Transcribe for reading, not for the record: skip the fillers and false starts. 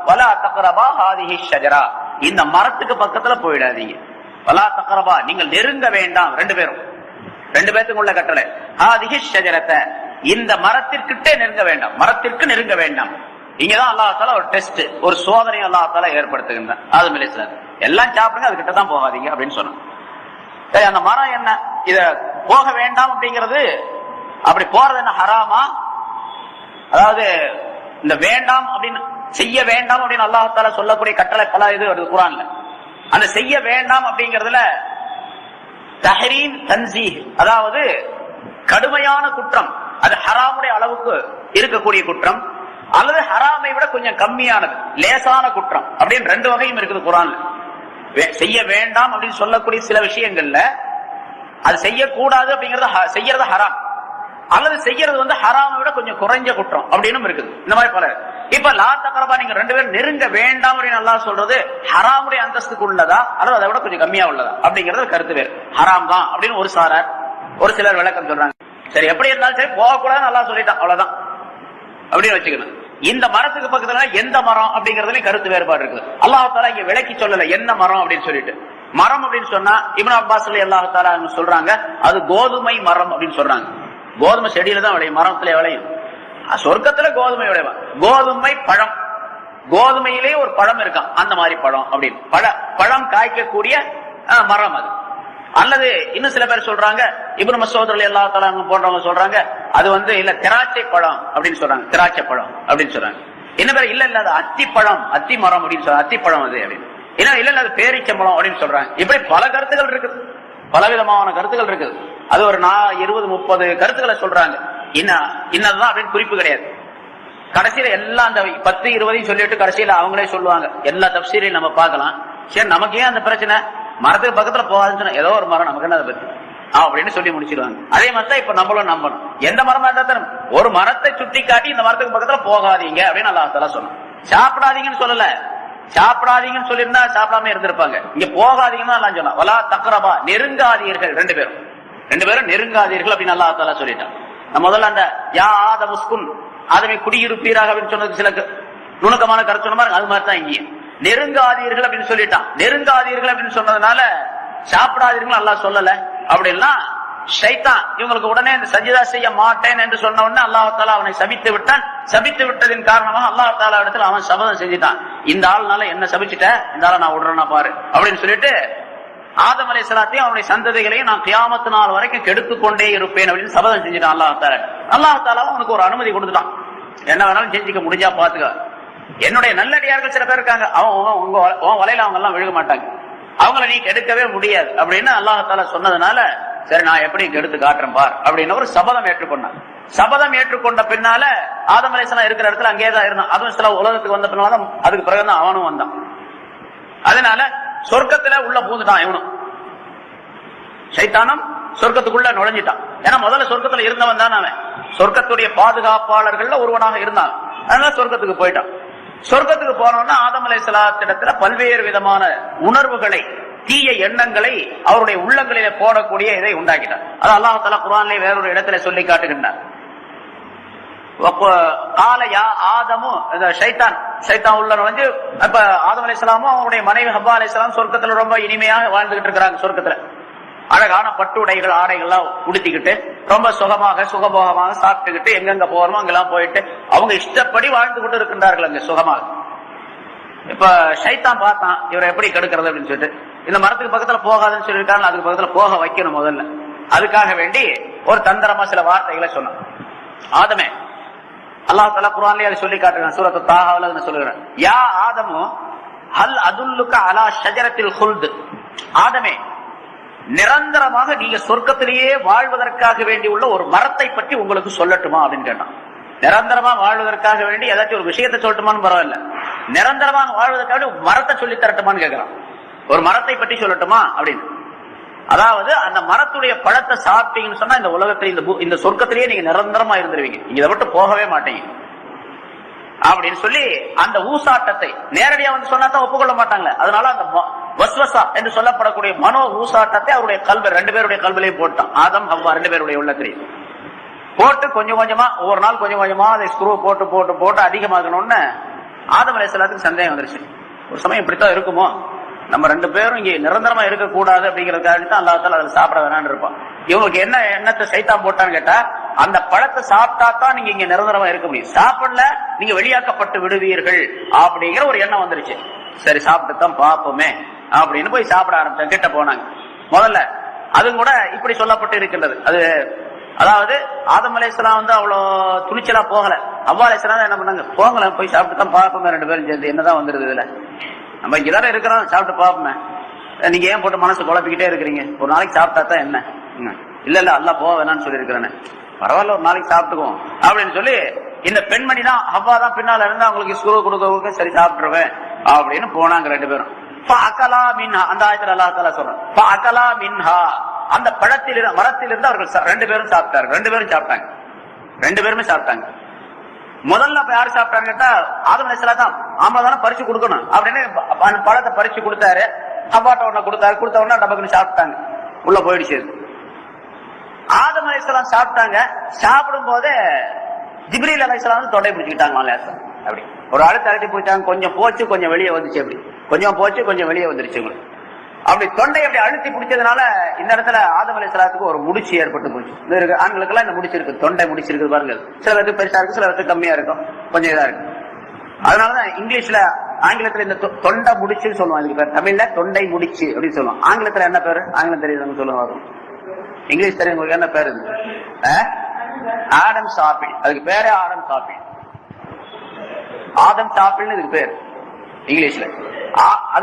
வலா தக்ரபா ஹாதிஹி ஷஜரா, இந்த மரத்துக்கு பக்கத்துல போயிடாதீங்க. வலா தக்ரபா, நீங்கள் நெருங்க வேண்டாம். ரெண்டு பேத்துக்கு உள்ள கட்டளை. ஹாதிஹி ஷஜரத்தை, இந்த மரத்திற்கிட்டே நெருங்க வேண்டாம், மரத்திற்கு நெருங்க வேண்டாம். இங்கதான் அல்லாஹ் தஆலா ஒரு டெஸ்ட், ஒரு சோதனை அல்லாஹ் தஆலா ஏற்படுத்துகின்றான். ஆதம் அலைஹிஸ்ஸலாம் எல்லாம் சாப்பிடுங்க, அது கிட்டதான் போகாதீங்க அப்படின்னு சொன்னாங்க. சரி, அந்த மரம் என்ன, இத போக வேண்டாம் அப்படிங்கிறது, அப்படி போறது என்ன ஹராமா? அதாவது இந்த வேண்டாம் அப்படின்னு, செய்ய வேண்டாம் அப்படின்னு அல்லாஹ் தஆலா சொல்லக்கூடிய கட்டளை பல இது வருது குர்ஆன்ல. அந்த செய்ய வேண்டாம் அப்படிங்கறதுல தஹரீம் தன்சீஹ், அதாவது கடுமையான குற்றம், அது ஹராமுடைய அளவுக்கு இருக்கக்கூடிய குற்றம், அல்லது ஹராமை விட கொஞ்சம் கம்மியானது லேசான குற்றம் அப்படின்னு ரெண்டு வகையும் இருக்குது குர்ஆன்ல. செய்ய வேண்டாம் அப்படின்னு சொல்லக்கூடிய சில விஷயங்கள்ல அது செய்யக்கூடாது அப்படிங்கறது செய்யறது ஹராம், அல்லது செய்யறது வந்து ஹராமை விட கொஞ்சம் குறைஞ்ச குற்றம் அப்படின்னு இருக்குது. இந்த மாதிரி பல. இப்ப லா தக்ரபா, நீங்க ரெண்டு பேரும் நெருங்க வேண்டாம் அப்படின்னு அல்லாஹ் சொல்றது ஹராமுடைய அந்தஸ்துக்கு உள்ளதா அல்லது அதை விட கொஞ்சம் கம்மியா உள்ளதா அப்படிங்கறது கருத்து வேறு. ஹராம் தான் அப்படின்னு ஒரு சிலர் விளக்கம் சொல்றாங்க. சரி, எப்படி இருந்தாலும் சரி போகக்கூடாதுன்னு அல்லாஹ் சொல்லிட்டான், அவ்வளவுதான் அப்படின்னு வச்சுக்கணும். இந்த மரத்துக்கு பக்கத்துல எந்த மரம் அப்படிங்கறதுல கருத்து வேறுபாடு இருக்குது. அல்லாஹ் தஆலா இங்க விளக்கி சொல்லல என்ன மரம் அப்படின்னு சொல்லிட்டு. மரம் அப்படின்னு சொன்னா இப்னு அப்பாஸ் ரலியல்லாஹு தஆலா சொல்றாங்க, அது கோதுமை மரம் அப்படின்னு சொல்றாங்க. கோதுமை செடியில தான் விளையும், மரத்துல விளையும். சொர்க்கத்துல கோதுமை விளையும். கோதுமை பழம், கோதுமையிலே ஒரு பழம் இருக்கான், அந்த மாதிரி பழம் அப்படின்னு பழம் காய்க்கக்கூடிய மரம் அது. அல்லது இன்னும் சில பேர் சொல்றாங்க, இப்னு மஸ்ஊத் ரலியல்லாஹு தஆலா போன்றவங்க சொல்றாங்க, அது வந்து இல்ல திராட்சை பழம் அப்படின்னு சொல்றாங்க, திராட்சை பழம் அப்படின்னு சொல்றாங்க. என்ன பேர் இல்ல அது அத்தி பழம், அத்தி மரம் அப்படின்னு சொல்றாங்க, அத்தி பழம் அது அப்படின்னு. இல்ல அது பேரிச்சம்பழம் அப்படின்னு சொல்றாங்க. இப்படி பல கருத்துக்கள் இருக்குது, பலவிதமான கருத்துக்கள் இருக்குது. அது ஒரு 20-30 கருத்துக்களை சொல்றாங்க. இன்னதான் அப்படின்னு குறிப்பு கிடையாது. கடைசியில எல்லாம் அந்த 10-20 சொல்லிட்டு கடைசியில அவங்களே சொல்லுவாங்க. எல்லா தஃப்சீரையும் நம்ம பார்க்கலாம். சரி, நமக்கு ஏன் அந்த பிரச்சனை, மரத்துக்கு பக்கத்துல போகாதுன்னு ஏதோ ஒரு மரம் நமக்கு என்ன அதை பத்தி அப்படின்னு சொல்லி முடிச்சிருவாங்க. அதே மாதிரி தான் இப்ப நம்மளும் நம்பணும். எந்த மரமா இருந்தாலும் ஒரு மரத்தை சுட்டி காட்டி இந்த மரத்துக்கு பக்கத்துல போகாதீங்க அப்படின்னு அல்லாஹ் தஆலா சொன்னான். சாப்பிடாதீங்கன்னு சொல்லல, சாப்பிடாதீங்கன்னு சொல்லியிருந்தா சாப்பிடாம இருந்திருப்பாங்க. இங்க போகாதீங்கன்னு அல்லாஹ் சொன்னான். வலா தக்ரபா, நெருங்காதீர்கள், ரெண்டு பேரும் நெருங்காதீர்கள் அப்படின்னு அல்லாஹ் தஆலா சொல்லிட்டான். முதல்ல அந்த யா ஆதம் உஸ்குன், ஆதமை குடியிருப்பீராக அப்படின்னு சொன்னதுக்கு சில நுணுக்கமான கருத்து சொன்ன மாதிரி, அது மாதிரி தான் இங்கே நெருங்காதீர்கள் அப்படின்னு சொல்லிட்டான். நெருங்காதீர்கள் அப்படின்னு சொன்னதுனால சாப்பிடாதீர்கள் அல்லாஹ் சொல்லல. அப்படின்னா ஷைத்தான் இவங்களுக்கு உடனே இந்த சஜிதா செய்ய மாட்டேன் என்று சொன்ன உடனே அல்லாஹ் தஆலா அவனை சபித்து விட்டான். சபித்து விட்டதின் காரணமாக அல்லாஹ் தஆலா இடத்துல அவன் சபதம் செஞ்சிட்டான், இந்த ஆள்னால என்ன சபிச்சுட்ட, இந்த ஆளை நான் விடுறேன்னா பாரு அப்படின்னு சொல்லிட்டு ஆதம் அலைஹிஸ்ஸலாத்தையும் அவனுடைய சந்ததிகளையும் நான் கியாமத் நாள் வரைக்கும் கெடுத்துக் கொண்டே இருப்பேன் அப்படின்னு சபதம் செஞ்சுட்டான் அல்லாஹ் தஆலா. அல்லாஹ் தஆலா அவனுக்கு ஒரு அனுமதி கொடுத்துட்டான், என்ன வேணாலும் செஞ்சுக்க, முடிஞ்சா பாத்துக்க. என்னுடைய நல்லடியார்கள் சில பேர் இருக்காங்க, உன் வலையில அவங்க எல்லாம் விழுக மாட்டாங்க, அவங்கள நீ கெடுக்கவே முடியாது அப்படின்னு அல்லாஹ் தஆலா சொன்னதுனால, சரி நான் எப்படி கெடுத்து காட்டுறேன் பார் அப்படின்னு ஒரு சபதம் ஏற்றுக்கொண்டான். சபதம் ஏற்றுக்கொண்ட பின்னால ஆதம் அலைஹிஸ்ஸலாம் இருக்கிற இடத்துல அங்கேதான் இருந்தான். அதுவும் உலகத்துக்கு வந்த பின்னால்தான், அதுக்கு பிறகுதான் அவனும் வந்தான். அதனால சொர்க்கத்துல உள்ள பூந்துட்டான் இவனும், ஷைத்தானும் சொர்க்கத்துக்குள்ள நுழைஞ்சிட்டான். ஏன்னா முதல்ல சொர்க்கத்துல இருந்தவன் தான் அவன், சொர்க்கத்துடைய பாதுகாப்பாளர்கள்ல ஒருவனாக இருந்தான். அதனால சொர்க்கத்துக்கு போயிட்டான். சொர்க்கத்துக்கு போனோம்னா ஆதம் அலைஹிஸ்ஸலாத்திடத்துல பல்வேறு விதமான உணர்வுகளை, தீய எண்ணங்களை அவருடைய உள்ளங்களிலே போடக்கூடிய இதை உண்டாக்கிட்டார். அது அல்லாஹ் தஆலா குர்ஆனிலே வேறொரு இடத்துல சொல்லி காட்டுகின்றார். ஷைத்தான் உள்ள நுழைஞ்சு, அப்ப ஆதம் அலைஹிஸ்ஸலாமும் அவருடைய மனைவி ஹவ்வா அலைஹிஸ்ஸலாம் சொர்க்கத்துல ரொம்ப இனிமையாக வாழ்ந்துகிட்டு இருக்கிறாங்க. சொர்க்கத்துல அழகான பட்டு உடைகள், ஆடைகள்லாம் உடுத்திக்கிட்டு ரொம்ப சுகபோகமாக சாப்பிட்டுக்கிட்டு எங்கெங்க போறோமோ அங்கெல்லாம் போயிட்டு அவங்க இஷ்டப்படி வாழ்ந்து கொண்டு இருக்கின்றார்கள் அங்க சுகமாக. இப்ப ஷைத்தான் பார்த்தான் இவரை எப்படி கெடுக்கிறது அப்படின்னு சொல்லிட்டு, இந்த மரத்துக்கு பக்கத்துல போகாதுன்னு சொல்லியிருக்காங்க, அதுக்கு பக்கத்துல போக வைக்கணும் முதல்ல. அதுக்காக வேண்டி ஒரு தந்திரமா சில வார்த்தைகளை சொன்னான். ஆதமே, அல்லாஹ் தஆலா குர்ஆன்லயே அதை சொல்லி காட்டுறான். சூரத்து தாஹாவுல சொல்லுகிறான், யா ஆதமு ஹல் அதுல்லுக அலா ஷஜரத்தில் ஹுல்த், ஆதமே நிரந்தரமாக நீங்க சொர்க்கத்திலேயே வாழ்வதற்காக வேண்டி உள்ள ஒரு மரத்தை பற்றி உங்களுக்கு சொல்லட்டுமா அப்படின்னு கேட்டான். நிரந்தரமா வாழ்வதற்காக வேண்டி ஏதாச்சும் ஒரு விஷயத்தை சொல்லட்டுமான்னு பரவாயில்ல, நிரந்தரமாக வாழ்வதற்காக மரத்தை சொல்லி தரட்டுமான்னு கேட்கிறான். ஒரு மரத்தை பற்றி சொல்லட்டுமா அப்படின்னு. அதாவது அந்த மரத்துடைய பழத்தை சாப்பிட்டீங்கன்னு சொன்னா இந்த உலகத்துல இந்த சொர்க்கத்திலேயே நீங்க நிரந்தரமா இருந்துருவீங்க, நீங்க இதை விட்டு போகவே மாட்டீங்க அப்படின்னு சொல்லி அந்த ஊசாட்டத்தை நேரடியா வந்து சொன்னா தான் ஒப்புக்கொள்ள மாட்டாங்களே. அதனால அந்த வஸ்வசா என்று சொல்லப்படக்கூடிய மனோ ஊசாட்டத்தை அவருடைய கல்வி, ரெண்டு பேருடைய கல்விலையும் போட்டான். ஆதம் ஹவ்வா ரெண்டு பேருடைய உள்ளத்திலையும் போட்டு கொஞ்சம் கொஞ்சமா ஒவ்வொரு நாள் கொஞ்சம் கொஞ்சமா அதை ஸ்க்ரூ போட்டு போட்டு போட்டு அதிகமாகணும்னு ஆதம் அலைஹிஸ்ஸலாத்துக்கு சந்தேகம் வந்துருச்சு. ஒரு சமயம் இப்படித்தான் இருக்குமோ, நம்ம 2 பேரும் இங்க நிரந்தரமா இருக்கக்கூடாது அப்படிங்கறதுக்காக தான் அல்லாஹ் தஆலா அதுல சாப்பிட வேணாம்னு இருப்பான். இவங்களுக்கு என்ன எண்ணத்தை சைத்தான் போட்டான்னு கேட்டா, அந்த பழத்தை சாப்பிட்டா தான் நீங்க இங்க நிரந்தரமா இருக்க முடியும், சாப்பிடல நீங்க வெளியாக்கப்பட்டு விடுவீர்கள் அப்படிங்கிற ஒரு எண்ணம் வந்துருச்சு. சரி சாப்பிட்டு தான் பாப்போமே அப்படின்னு போய் சாப்பிட ஆரம்பிச்சாங்க. கிட்ட போனாங்க. முதல்ல அதுவும் கூட இப்படி சொல்லப்பட்டு இருக்கின்றது. அது அதாவது ஆதம் அலைஹிஸ்ஸலாம் வந்து அவ்வளவு துணிச்சலா போகல. அவ்வா அலைஹிஸ்ஸலாம் என்ன பண்ணாங்க, போகல போய் சாப்பிட்டு தான் பாப்போமே 2 பேரும் சேர்ந்து, என்னதான் வந்துருது இதுல, நம்ம இங்கதானே இருக்கிறோம் சாப்பிட்டு பாப்போமே, நீங்க ஏன் போட்டு மனசு குழப்பிக்கிட்டே இருக்கிறீங்க, ஒரு நாளைக்கு சாப்பிட்டா தான் என்ன, இல்ல இல்ல அல்லாஹ் போக வேணாம்னு சொல்லி இருக்கிறேன்னு, பரவாயில்ல ஒரு நாளைக்கு சாப்பிட்டுக்குவோம் அப்படின்னு சொல்லி இந்த பெண்மணி தான் அவ்வா தான் பின்னால இருந்து அவங்களுக்கு ஸ்கூல் கொடுக்க சரி சாப்பிட்டுருவேன் அப்படின்னு போனாங்க 2 பேரும். அந்த ஆயத்துல அல்லாஹ் தஆலா சொல்றான், அந்த பழத்தில் மரத்திலிருந்து அவர்கள் 2 பேரும் சாப்பிட்டாங்க. 2 பேரும் சாப்பிட்டாங்க. 2 பேருமே சாப்பிட்டாங்க. முதல்ல அப்ப யாரு சாப்பிட்டாங்க கேட்டா ஆதம் அலைஹிஸ்ஸலாம் தான். ஆமா தானே பறிச்சு கொடுக்கணும் அப்படின்னு பழத்தை பறிச்சு கொடுத்தாரு. அவ்வாட்ட ஒண்ணு கொடுத்தாரு. கொடுத்த உடனே டபக்குன்னு சாப்பிட்டாங்க. உள்ள போயிடுச்சு. ஆதம் அலைஹிஸ்ஸலாம் சாப்பிட்டாங்க. சாப்பிடும் போதே ஜிப்ரீல் அலைஹிஸ்ஸலாம் வந்து தொண்டை பிடிச்சுக்கிட்டாங்க. அப்படி ஒரு அழுத்தி பிடிச்சாங்க. கொஞ்சம் போச்சு கொஞ்சம் வெளியே வந்துச்சு. அப்படி கொஞ்சம் போச்சு கொஞ்சம் வெளியே வந்துருச்சு. அப்படி தொண்டை அப்படி அழுத்தி பிடிச்சதுனால இந்த இடத்துல ஆதம் அலைஹிஸ்ஸலாத்துக்கு ஒரு முடிச்சு ஏற்பட்டு போச்சு. ஆண்களுக்கு எல்லாம் இந்த முடிச்சு இருக்கு, தொண்டை முடிச்சு இருக்கு பாருங்க. சில பேருக்கு பெருசா இருக்கு, சில பேருக்கு கம்மியா இருக்கும், கொஞ்சம் இதா இருக்கு. அதனாலதான் இங்கிலீஷ்ல ஆங்கிலத்துல இந்த தொண்டை முடிச்சுன்னு சொல்லுவாங்க. இதுக்கு பேர் தமிழ்ல தொண்டை முடிச்சு அப்படின்னு சொல்லுவாங்க. ஆங்கிலத்துல என்ன பேரு? ஆங்கிலம் தெரியுது சொல்லுவாங்க. இங்கிலீஷ் தெரியும் உங்களுக்கு என்ன பேரு? ஆடம் சாப்பிள். அதுக்கு பேரே ஆடம் சாப்பிள். ஆதம் சாப்பிள்னு இதுக்கு பேர் இங்கிலீஷ்ல.